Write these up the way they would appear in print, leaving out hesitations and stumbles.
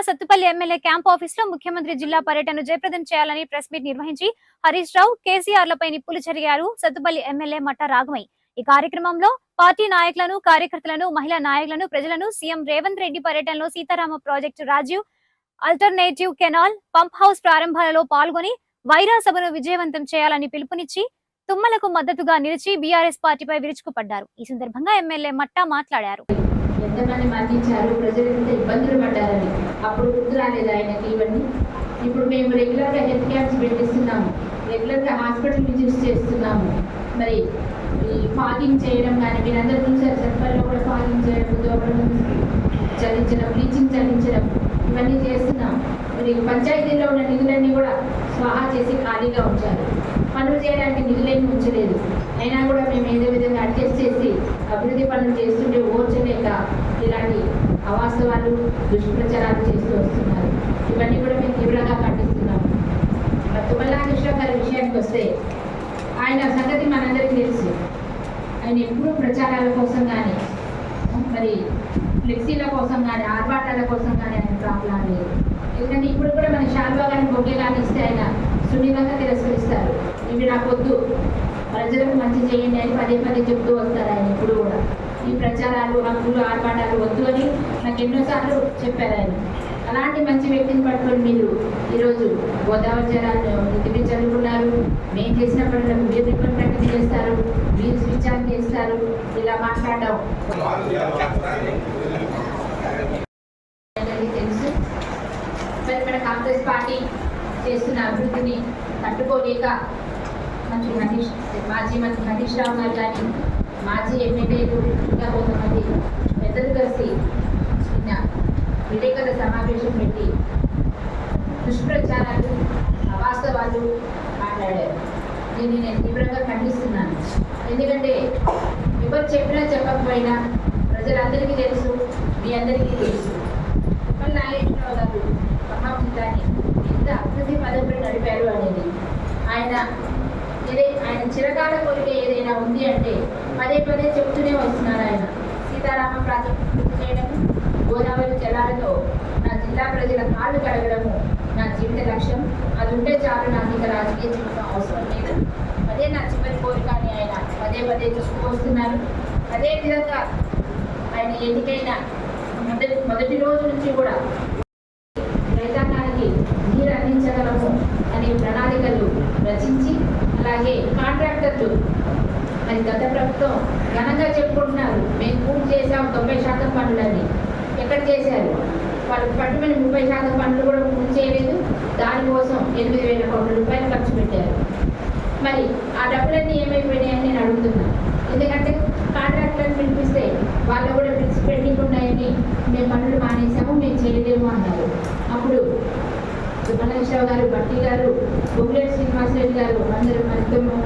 Sathupalli MLA camp office లో ముఖ్యమంత్రి జిల్లా పర్యటన జయప్రదం చేయాలని ప్రెస్ మీట్ నిర్వహించి హరీష్ రావు కేసీఆర్లపై నిప్పులు చెరిగారు సత్తుపల్లి ఎమ్మెల్యే మట్ట రాఘమయ్య. ఈ కార్యక్రమంలో పార్టీ నాయకులను, కార్యకర్తలను, మహిళా నాయకులను, ప్రజలను సీఎం రేవంత్ రెడ్డి పర్యటనలో Sitarama project, Rajiv alternative canal, pump house ప్రారంభాలలో పాల్గొని వైరా సభను విజయవంతం చేయాలని పిలుపునిచ్చి తుమ్మలకు మద్దతుగా నిలిచి బీఆర్ఎస్ పార్టీపై విరుచుకుపడ్డారు. ఈ సందర్భంగా ఎమ్మెల్యే మట్టా మాట్లాడారు. ఎంతమంది మరణించారు, ప్రజలు ఎంత ఇబ్బందులు పడ్డారని అప్పుడు గుర్తు రాలేదు ఆయనకి ఇవన్నీ. ఇప్పుడు మేము రెగ్యులర్గా హెల్త్ క్యాంప్స్ పెట్టిస్తున్నాము, రెగ్యులర్గా హాస్పిటల్ విజిట్స్ చేస్తున్నాము. మరి ఈ ఫాగింగ్ చేయడం కానీ మీరందరూ చూసారు, సత్పల్లిలో కూడా ఫాగింగ్ చేయడం, దోమలను చల్లించడం, బ్లీచింగ్ చల్లించడం, ఇవన్నీ చేస్తున్నాం. మరి పంచాయతీలో ఉన్న నిధులన్నీ కూడా స్వాహా చేసి ఖాళీగా ఉంచారు. పనులు చేయడానికి నిధులేమి ఉంచలేదు. అయినా కూడా మేము ఏదో విధంగా అడ్జస్ట్ చేసి అభివృద్ధి పనులు చేస్తుంటే ఓర్చలేక ఇలాంటి అవాస్తవాలు, దుష్ప్రచారాలు చేస్తూ వస్తున్నారు. ఇవన్నీ కూడా మేము తీవ్రంగా ఖండిస్తున్నాము. తుమ్మల కృష్ణ గారి విషయానికి వస్తే ఆయన సంగతి మనందరికీ తెలుసు. ఆయన ఎప్పుడూ ప్రచారాల కోసం కానీ, మరి ఫ్లెక్సీల కోసం కానీ, ఆర్భాటాల కోసం కానీ ఆయన ప్రాప్లాడలేదు. ఎందుకంటే ఇప్పుడు కూడా మన శాల్వా కానీ బొగ్గే కానీ ఇస్తే ఆయన సున్నితంగా తిరస్కరిస్తారు. ఇవి నాకొద్దు, ప్రజలకు మంచి చేయండి అని పదే పదే చెప్తూ వస్తారు ఆయన ఇప్పుడు కూడా. ఈ ప్రచారాలు, హక్కులు, ఆర్భాటాలు వద్దు అని నాకు ఎన్నోసార్లు చెప్పారు ఆయన. అలాంటి మంచి వ్యక్తిని పట్టుకొని మీరు ఈరోజు గోదావరి జలాన్ని ఇంటికి చదువుకున్నారు, మేము చేసిన పనులకు మీరు రిపన్ ప్రకటన చేస్తారు, మీరు స్విచ్ ఆన్ చేస్తారు, ఇలా మాట్లాడడం తెలుసు. మరి మన కాంగ్రెస్ పార్టీ చేస్తున్న అభివృద్ధిని తట్టుకోలేక మాజీ మంత్రి హరీష్ రావు గారు కానీ, మాజీ ఎమ్మెల్యేలు ఇంకా కొంతమంది పెద్దలు కలిసి చిన్న విలేకరుల సమావేశం పెట్టి దుష్ప్రచారాలు, అవాస్తవాలు మాట్లాడారు. దీన్ని నేను తీవ్రంగా ఖండిస్తున్నాను. ఎందుకంటే ఎవరు చెప్పినా చెప్పకపోయినా ప్రజలందరికీ తెలుసు, మీ అందరికీ తెలుసు. తుమ్మల నాగేశ్వరరావు గారు మహాభూతాన్ని ఎంత అభివృద్ధి పదంపై నడిపారు అనేది. ఆయన చిరకాల కోరిక ఏదైనా ఉంది అంటే పదే పదే చెప్తూనే వస్తున్నారు. ఆయన సీతారామ ప్రాజెక్టు పూర్తి చేయడం, గోదావరి జలాలతో నా జిల్లా ప్రజల కాళ్ళు కడగడము నా జీవిత లక్ష్యం. అది ఉంటే చాలు, నాకు ఇక రాజకీయ జీవితం అవసరం లేదు, అదే నా చివరి కోరిక అని ఆయన పదే పదే చెప్తూ వస్తున్నారు. అదేవిధంగా ఆయన ఎన్నికైన మొదటి రోజు నుంచి కూడా రైతాంగానికి నీరు అందించగలము అనే ప్రణాళికలు రచించి, అలాగే కాంట్రాక్టర్లు మరి గత ప్రభుత్వం ఘనంగా చెప్పుకుంటున్నారు, మేము పూర్తి చేసాం 90% పనులని. ఎక్కడ చేశారు? వాళ్ళు పట్టుమని 30% పనులు కూడా పూర్తి చేయలేదు. దానికోసం 8,000 కోట్ల రూపాయలు ఖర్చు పెట్టారు. మరి ఆ డబ్బులన్నీ ఏమైపోయినాయని నేను అడుగుతున్నాను. ఎందుకంటే కాంట్రాక్టర్ని పిలిపిస్తే వాళ్ళు కూడా ఫిక్స్ పెండింగ్ ఉన్నాయని, మేము పనులు మానేసాము, మేము చేయలేము అన్నారు. అప్పుడు తుమ్మల గారు, భట్టి గారు, బొగ్గులేటి శ్రీనివాసరెడ్డి గారు అందరూ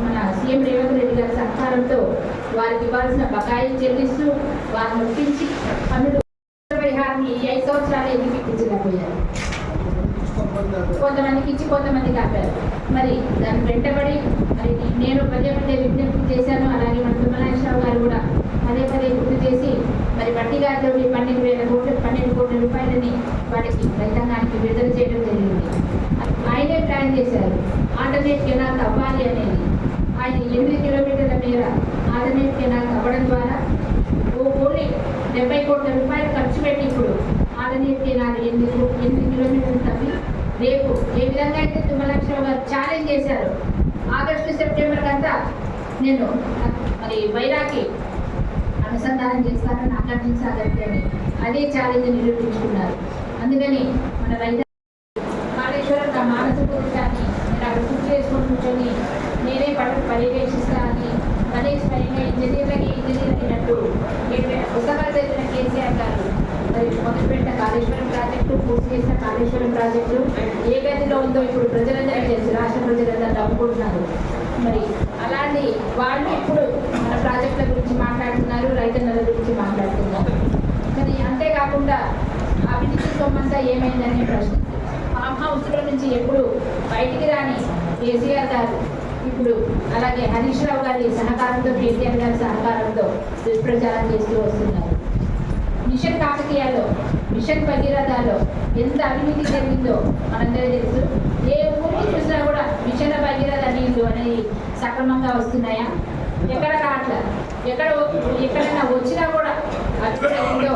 మన సీఎం రేవంత్ రెడ్డి గారి సహకారంతో వారికి ఇవ్వాల్సిన బకాయిలు చెల్లిస్తూ వారిని ఒప్పించి పనులు పరిహారాన్ని 5 సంవత్సరాలు ఎందుకు ఇప్పించలేకపోయారు. కొంతమందికి ఇచ్చి కొంతమందికి ఆపారు. మరి దాన్ని వెంటబడి మరి నేను పదే పదే విజ్ఞప్తి చేశాను. అలాగే మన తుమ్మల గారు కూడా పదే పదే గుర్తు చేసి మరి భట్టి గారితో 12 కోట్ల రూపాయలని వారికి రైతాంగానికి విడుదల చేయడం జరిగింది. ఆయనే ప్లాన్ చేశారు ఆల్టర్నేట్ కెనాల్ తవ్వాలి అనేది. ఆయన 8 కిలోమీటర్ల మేర ఆల్టర్నేట్ కెనాల్ తవ్వడం ద్వారా ఓన్లీ 70 కోట్ల రూపాయలు ఖర్చు పెట్టి ఇప్పుడు ఆల్టర్నేట్ కెనాల్ 8 కిలోమీటర్లు తవ్వి రేపు ఏ విధంగా అయితే తుమ్మల గారు ఛాలెంజ్ చేశారు, ఆగస్టు సెప్టెంబర్ అంతా నేను మరి వైరాకి అనుసంధానం చేస్తానని, నాగార్జున సాగర్కి అని అదే ఛాలెంజ్ నిరూపించుకున్నారు. అందుకని మన రైతు కాళేశ్వరం నా మానసికాన్ని నేను అక్కడ గుర్తు చేసుకొని కూర్చొని నేనే పర్యవేక్షిస్తానని అదే స్వయంగా ఇంజనీర్లకి పుస్తకాలు చదివిన కేసీఆర్ గారు మరి మొదలుపెట్టిన కాళేశ్వరం ప్రాజెక్టు, పూర్తి చేసిన కాళేశ్వరం ప్రాజెక్టు ఏ గదిలో ఉందో ఇప్పుడు ప్రజలందరికీ తెలుసు, రాష్ట్ర ప్రజలందరూ నవ్వుకుంటున్నారు. మరి అలాంటి వాళ్ళు ఇప్పుడు మన ప్రాజెక్టుల గురించి మాట్లాడుతున్నారు, రైతన్నల గురించి మాట్లాడుతున్నారు. కానీ అంతేకాకుండా అవినీతి సొమ్మంతా ఏమైందని ప్రశ్న, ఫామ్ హౌస్లో నుంచి ఎప్పుడు బయటికి రాని కేసీఆర్ గారు ఇప్పుడు అలాగే హరీష్ రావు గారి సహకారంతో, కేసీఆర్ గారి సహకారంతో దుష్ప్రచారం చేస్తూ వస్తున్నారు. మిషన్ కాకతీయలో, మిషన్ భగీరథలో ఎంత అవినీతి జరిగిందో మనందరూ తెలుసు. ఏ ఊరికి చూసినా కూడా మిషన్ భగీరథ నీళ్లు అనేవి సక్రమంగా వస్తున్నాయా? ఎక్కడ కావట్లా. ఎక్కడైనా వచ్చినా కూడా అభివృద్ధి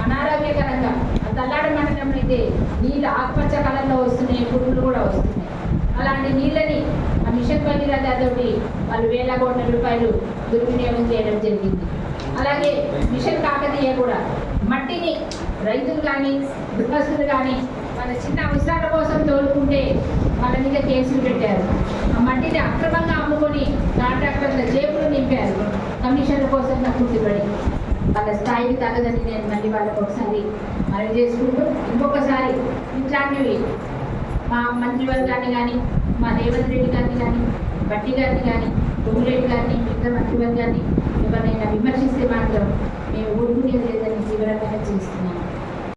అనారోగ్యకరంగా తల్లాడి మండలంలో అయితే నీళ్ళు ఆకుపచ్చ కలర్లో వస్తున్నాయి, పురుగులు కూడా వస్తున్నాయి. అలాంటి నీళ్ళని ఆ మిషన్ భగీరథతోటి వాళ్ళు వేల కోట్ల రూపాయలు దుర్వినియోగం చేయడం జరిగింది. అలాగే మిషన్ కాకతీయ కూడా మట్టిని రైతులు కానీ గృహస్థులు కానీ వాళ్ళ చిన్న అవసరాల కోసం తోలుకుంటే వాళ్ళ మీద కేసులు పెట్టారు. ఆ మట్టిని అక్రమంగా అమ్ముకొని కాంట్రాక్టర్ల జేబులు నింపారు కమిషన్ల కోసం గుర్తుపడి. వాళ్ళ స్థాయికి తగ్గదని నేను మళ్ళీ వాళ్ళకి ఒకసారి మనవి చేసుకుంటూ, ఇంకొకసారి ఇట్లాంటివి మా మంత్రివర్గాన్ని కానీ, మా రేవంత్ రెడ్డి గారిని కానీ, బట్టి గారిని కానీ, రెడ్డి గారిని, మిగతా మంత్రివర్గాన్ని ఎవరైనా విమర్శిస్తే మాత్రం మేము ఊరుకునేది